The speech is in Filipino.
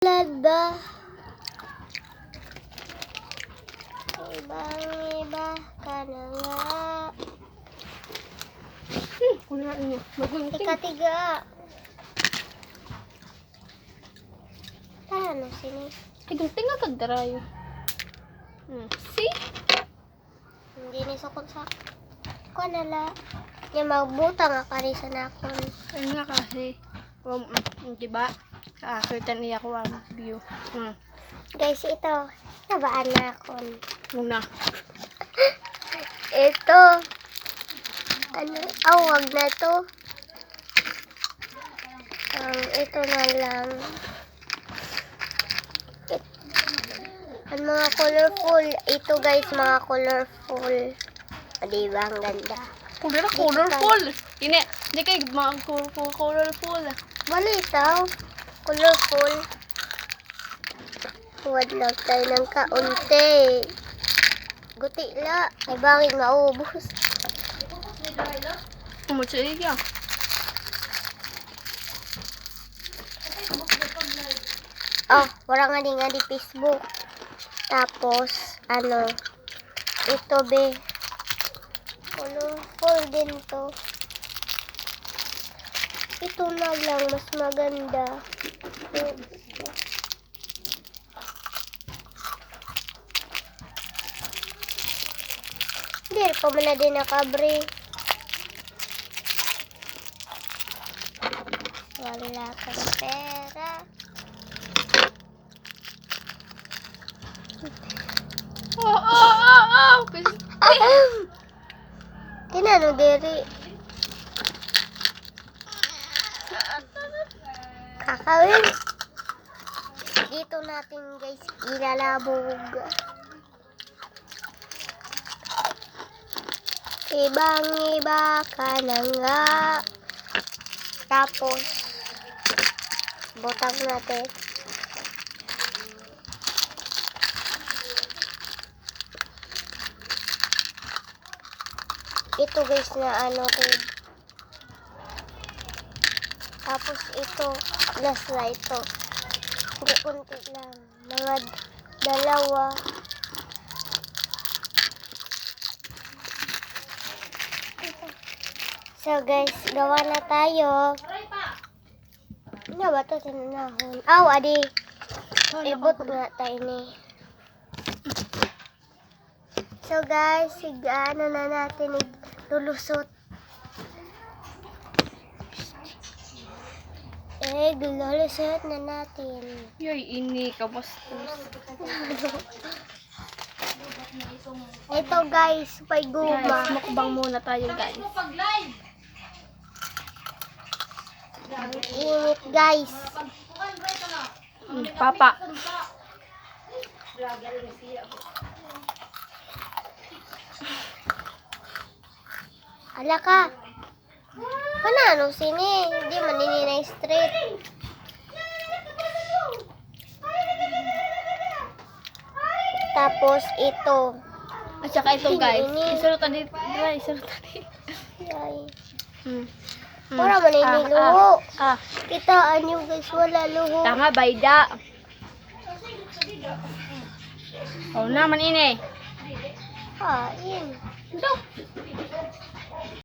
Lada. Ibang-iba ka na nga. Kuna niyo. Magunting. Ikatiga. Ano sini? Gunting nga kagdarayo. See? Hindi ni sukot sa ko nala. Nya magbutang nga kari sa nakon. Ayun nga kasi. Diba? Kakakita niya ko ang view. Guys, ito. Nabaan na akon. Muna. Ito. Ano? Wag na to. Ito na lang. Ang mga colorful. Ito guys, mga colorful. Diba? Ang ganda. Colorful. Hindi kayo mga colorful. Wala ito. Colorful. Huwag lang tayo ng kaunti. Guti la. Ay bangin maubos. Umutsili ka. Wala nga di Facebook. Tapos, ito be. Colorful din to. Ito na lang, mas maganda. Hindi, pa mo na din nakabre. Wala kang pera. Kinano diri? Kakawin. Dito natin guys ilalabog. Ibang-iba ka na nga. Tapos butang natin. Ito guys na tapos ito last na ito. Hindi, kunti lang. Mga dalawa. So guys, gawa na tayo. Ano ba ito? Tinanahon. Adi. Ibot nga tayo ni. So guys, ano na natin lulusot. Lulusot na natin. Yoy, ini ka bastos. Ito guys, pay guma. Guys, mukbang muna tayo guys. Ang init guys. Papa. Ala ka. Ano sini? Hindi manini na straight. Tapos ito. At saka ito guys. Ini. Isurutan dito. Isurutan dito. Ay. Wala manini luho. Kitaan nyo guys, wala luho. Tanga, bayda. Naman ini. Yun.